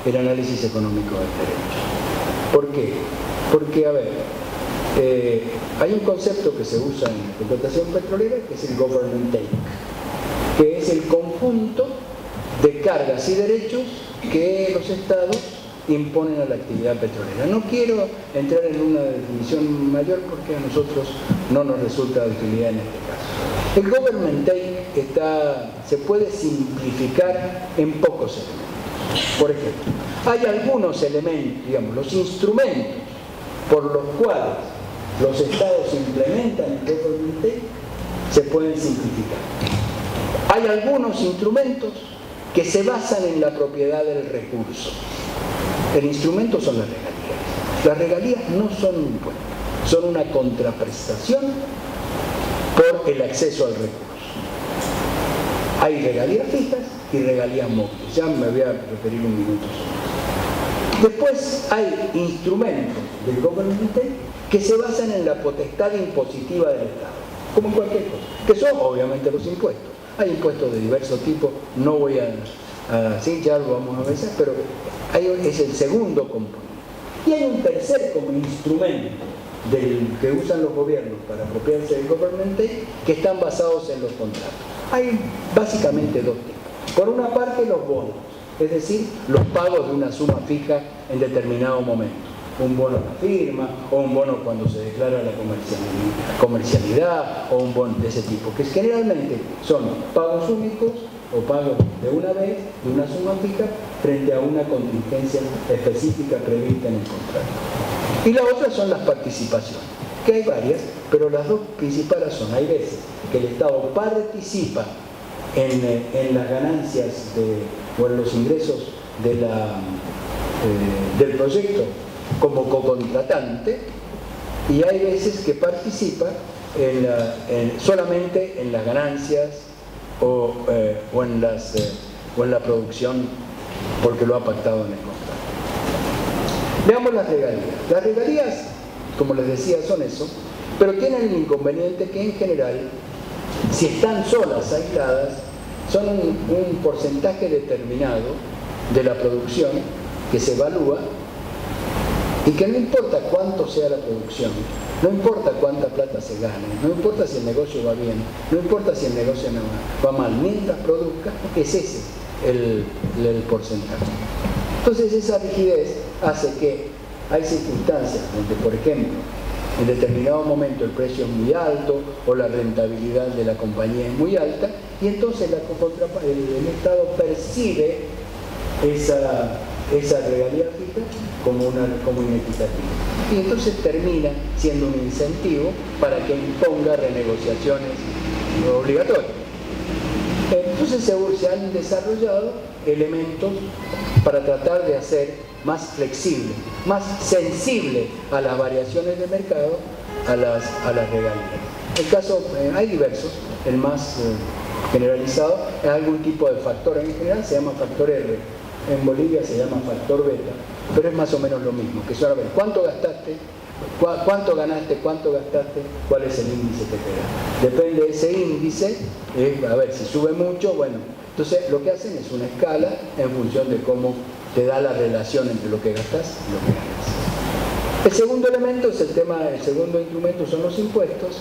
el análisis económico del derecho. ¿Por qué? Porque, a ver, hay un concepto que se usa en la contratación petrolera que es el government take, que es el conjunto de cargas y derechos que los estados imponen a la actividad petrolera. No quiero entrar en una definición mayor porque a nosotros no nos resulta de utilidad en este caso. El government take se puede simplificar en pocos elementos. Por ejemplo, hay algunos elementos, digamos, los instrumentos por los cuales los estados implementan el government take se pueden simplificar. Hay algunos instrumentos que se basan en la propiedad del recurso. El instrumento son las regalías. Las regalías no son un impuesto, son una contraprestación por el acceso al recurso. Hay regalías fijas y regalías móviles. Ya me voy a referir un minuto sobre eso. Después hay instrumentos del government take que se basan en la potestad impositiva del Estado, como en cualquier cosa, que son obviamente los impuestos. Hay impuestos de diversos tipos, no voy sí, ya lo vamos a ver, pero es el segundo componente. Y hay un tercer como instrumento que usan los gobiernos para apropiarse del government take, que están basados en los contratos. Hay básicamente dos tipos. Por una parte, los bonos, es decir, los pagos de una suma fija en determinado momento. un bono a la firma, o un bono cuando se declara la comercialidad, o un bono de ese tipo, que generalmente son pagos únicos o pagos de una vez, de una suma fija, frente a una contingencia específica prevista en el contrato. Y la otra son las participaciones, que hay varias, pero las dos principales son, hay veces que el Estado participa en las ganancias o en los ingresos del proyecto como cocontratante, y hay veces que participa solamente en las ganancias o en la producción porque lo ha pactado en el contrato. Veamos las regalías. Las regalías, como les decía, son eso, pero tienen el inconveniente que en general, si están solas, aisladas, son un porcentaje determinado de la producción que se evalúa y que no importa cuánto sea la producción, no importa cuánta plata se gane, no importa si el negocio va bien, no importa si el negocio no va mal, mientras produzca, es ese el porcentaje. Entonces esa rigidez hace que hay circunstancias donde, por ejemplo, en determinado momento el precio es muy alto o la rentabilidad de la compañía es muy alta, y entonces el Estado percibe esa regalía fija como inequitativa. Y entonces termina siendo un incentivo para que imponga renegociaciones obligatorias. Entonces se han desarrollado elementos para tratar de hacer más flexible, más sensible a las variaciones de mercado, a las regalías. El caso, hay diversos, el más generalizado es algún tipo de factor, en general se llama factor R, en Bolivia se llama factor beta, pero es más o menos lo mismo, que son a ver cuánto gastaste, cuánto ganaste, cuánto gastaste, cuál es el índice que te da. Depende de ese índice, a ver, si sube mucho, bueno, entonces lo que hacen es una escala en función de cómo te da la relación entre lo que gastas y lo que ganas. El segundo elemento es el segundo instrumento son los impuestos.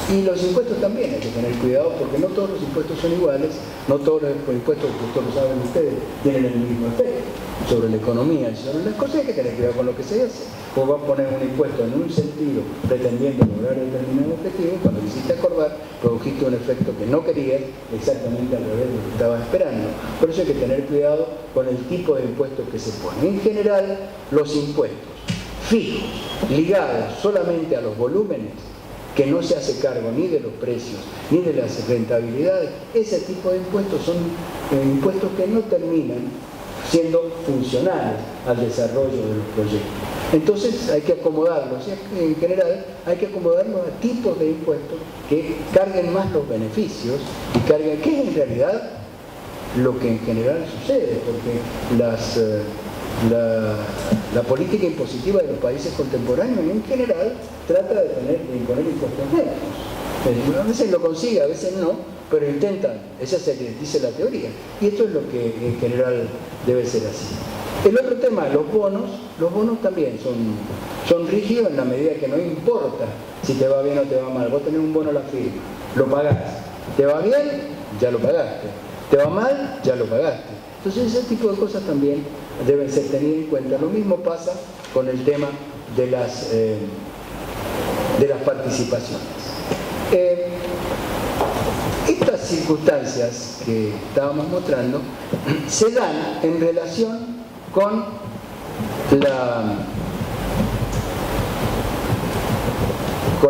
Y los impuestos también hay que tener cuidado porque no todos los impuestos son iguales, no todos los impuestos, que ustedes lo saben ustedes, tienen el mismo efecto sobre la economía y sobre las cosas. Hay que tener cuidado con lo que se hace. O va a poner un impuesto en un sentido pretendiendo lograr determinado objetivo, cuando quisiste acordar produjiste un efecto que no querías, exactamente al revés de lo que estabas esperando. Por eso hay que tener cuidado con el tipo de impuestos que se ponen. En general, los impuestos fijos, ligados solamente a los volúmenes, que no se hace cargo ni de los precios ni de las rentabilidades, ese tipo de impuestos son impuestos que no terminan siendo funcionales al desarrollo de los proyectos. Entonces hay que acomodarlos, en general hay que acomodarlos a tipos de impuestos que carguen más los beneficios y carguen, que es en realidad lo que en general sucede, porque la política impositiva de los países contemporáneos en general trata de imponer impuestos netos. A veces lo consigue, a veces no, pero intentan, esa se dice la teoría, y esto es lo que en general debe ser así. El otro tema, los bonos también son rígidos en la medida que no importa si te va bien o te va mal. Vos tenés un bono a la firma, lo pagás, te va bien, ya lo pagaste, te va mal, ya lo pagaste. Entonces ese tipo de cosas también deben ser tenidas en cuenta. Lo mismo pasa con el tema de las participaciones. Estas circunstancias que estábamos mostrando se dan en relación con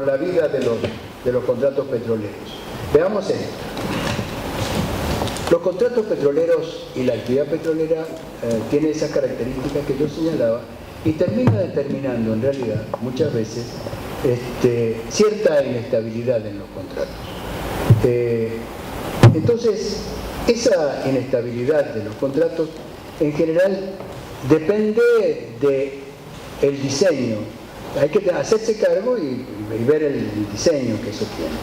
la vida de los contratos petroleros. Veamos esto. Los contratos petroleros y la actividad petrolera tiene esas características que yo señalaba y termina determinando en realidad muchas veces cierta inestabilidad en los contratos. Entonces, esa inestabilidad de los contratos en general depende del diseño. Hay que hacerse cargo y ver el diseño que eso tiene.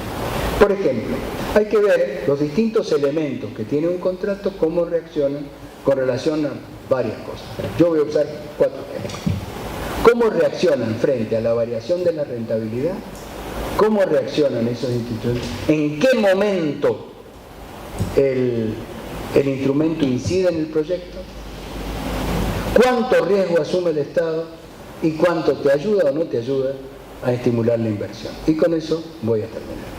Por ejemplo, hay que ver los distintos elementos que tiene un contrato, cómo reaccionan con relación a varias cosas. Yo voy a usar 4 ejemplos. ¿Cómo reaccionan frente a la variación de la rentabilidad? ¿Cómo reaccionan esos instrumentos? ¿En qué momento el instrumento incide en el proyecto? cuánto riesgo asume el Estado y cuánto te ayuda o no te ayuda a estimular la inversión. Y con eso voy a terminar.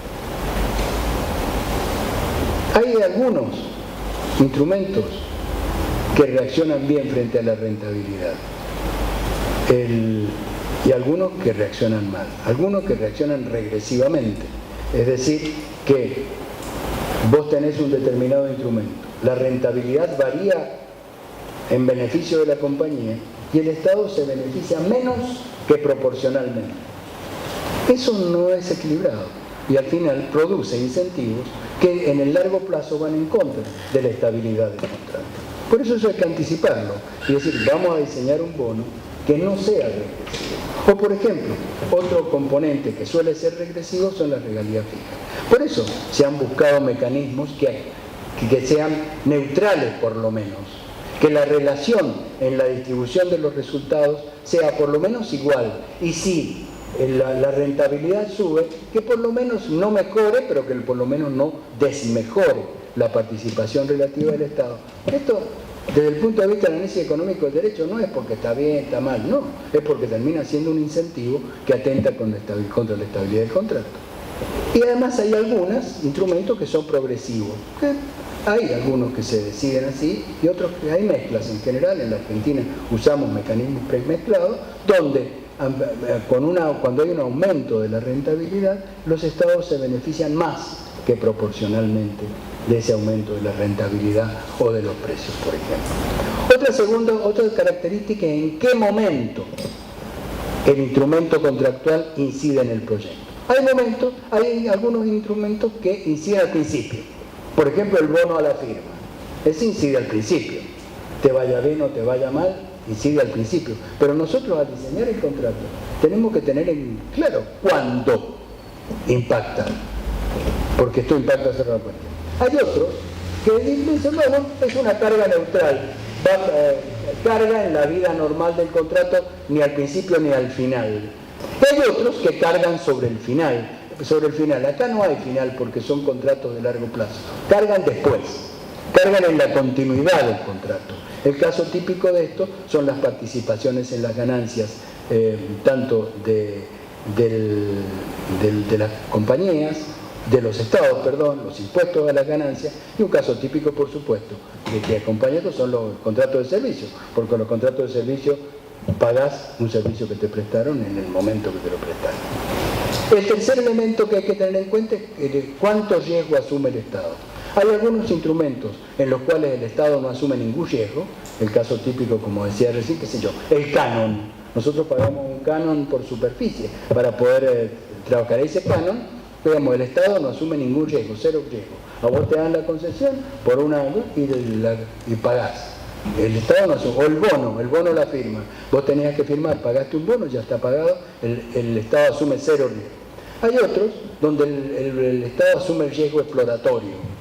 Hay algunos instrumentos que reaccionan bien frente a la rentabilidad y algunos que reaccionan mal, algunos que reaccionan regresivamente, es decir, que vos tenés un determinado instrumento, la rentabilidad varía en beneficio de la compañía y el Estado se beneficia menos que proporcionalmente. Eso no es equilibrado y al final produce incentivos que en el largo plazo van en contra de la estabilidad del contrato. Por eso hay que anticiparlo y decir, vamos a diseñar un bono que no sea regresivo. O por ejemplo, otro componente que suele ser regresivo son las regalías fijas. Por eso se han buscado mecanismos que sean neutrales por lo menos, que la relación en la distribución de los resultados sea por lo menos igual, y si la rentabilidad sube, que por lo menos no mejore, pero que por lo menos no desmejore la participación relativa del Estado. Esto, desde el punto de vista del análisis económico del derecho, no es porque está bien, está mal, no, es porque termina siendo un incentivo que atenta contra la estabilidad del contrato. Y además hay algunos instrumentos que son progresivos, hay algunos que se deciden así y otros que hay mezclas. En general en la Argentina usamos mecanismos premezclados donde cuando hay un aumento de la rentabilidad, los estados se benefician más que proporcionalmente de ese aumento de la rentabilidad o de los precios, por ejemplo. Otra característica es en qué momento el instrumento contractual incide en el proyecto. Hay algunos instrumentos que inciden al principio. Por ejemplo, el bono a la firma. Ese incide al principio. Te vaya bien o te vaya mal, incide al principio. Pero nosotros al diseñar el contrato tenemos que tener en claro cuándo impacta. Porque esto impacta a cerrar cuenta. Hay otros que dicen, bueno, es una carga neutral. Carga en la vida normal del contrato ni al principio ni al final. Hay otros que cargan sobre el final. Acá no hay final porque son contratos de largo plazo. Cargan después. Cargan en la continuidad del contrato. El caso típico de esto son las participaciones en las ganancias, tanto de las compañías, de los estados, los impuestos a las ganancias, y un caso típico, por supuesto, de que acompaña esto son los contratos de servicio, porque con los contratos de servicio pagás un servicio que te prestaron en el momento que te lo prestaron. El tercer elemento que hay que tener en cuenta es cuánto riesgo asume el Estado. Hay algunos instrumentos en los cuales el Estado no asume ningún riesgo, el caso típico, como decía recién, qué sé yo, el canon. Nosotros pagamos un canon por superficie para poder trabajar ese canon. Digamos, el Estado no asume ningún riesgo, cero riesgo. A vos te dan la concesión por un año y pagás. El Estado no asume, o el bono la firma. Vos tenías que firmar, pagaste un bono, ya está pagado, el Estado asume cero riesgo. Hay otros donde el Estado asume el riesgo exploratorio.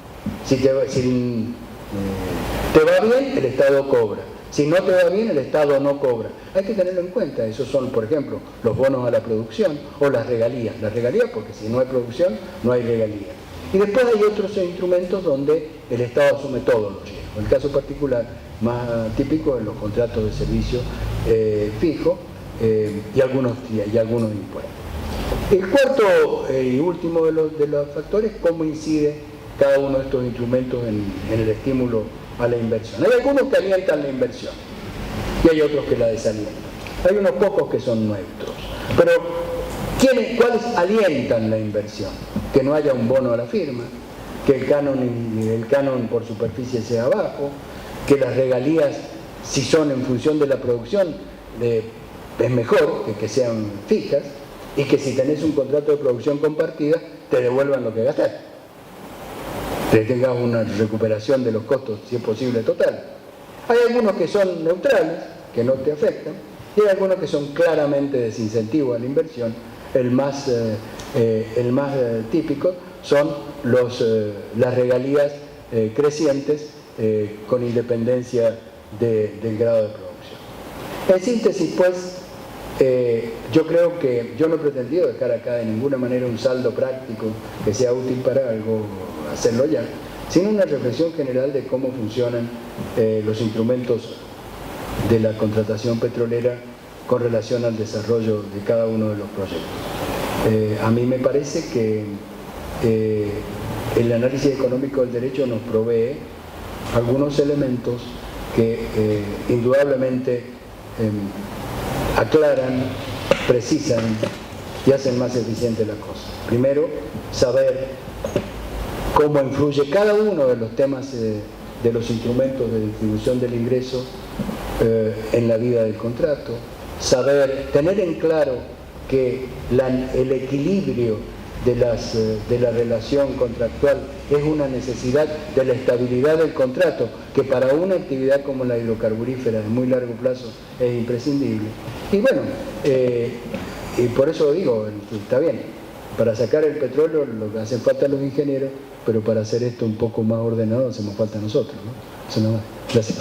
Si te va bien, el Estado cobra. Si no te va bien, el Estado no cobra. Hay que tenerlo en cuenta. Esos son, por ejemplo, los bonos a la producción o las regalías. Las regalías, porque si no hay producción, no hay regalías. Y después hay otros instrumentos donde el Estado asume todos los riesgos. El caso particular más típico es los contratos de servicio fijo y algunos impuestos. El cuarto y último de los factores, cómo incide cada uno de estos instrumentos en el estímulo a la inversión. Hay algunos que alientan la inversión y hay otros que la desalientan. Hay unos pocos que son neutros. Pero, ¿cuáles alientan la inversión? Que no haya un bono a la firma, que el canon por superficie sea bajo, que las regalías, si son en función de la producción, es mejor que sean fijas, y que si tenés un contrato de producción compartida, te devuelvan lo que gastaste. Que tengas una recuperación de los costos, si es posible, total. Hay algunos que son neutrales, que no te afectan, y hay algunos que son claramente desincentivos a la inversión. El más típico son las regalías crecientes con independencia del grado de producción. En síntesis, pues, yo creo que yo no he pretendido dejar acá de ninguna manera un saldo práctico que sea útil para algo, hacerlo ya, sino una reflexión general de cómo funcionan los instrumentos de la contratación petrolera con relación al desarrollo de cada uno de los proyectos. A mí me parece que el análisis económico del derecho nos provee algunos elementos que indudablemente aclaran, precisan y hacen más eficiente la cosa. Primero, saber cómo influye cada uno de los temas de los instrumentos de distribución del ingreso en la vida del contrato, tener en claro que el equilibrio de la relación contractual es una necesidad de la estabilidad del contrato, que para una actividad como la hidrocarburífera de muy largo plazo es imprescindible. Y bueno, y por eso digo, está bien, para sacar el petróleo lo que hacen falta los ingenieros, pero para hacer esto un poco más ordenado hacemos falta nosotros, ¿no? Eso no, gracias.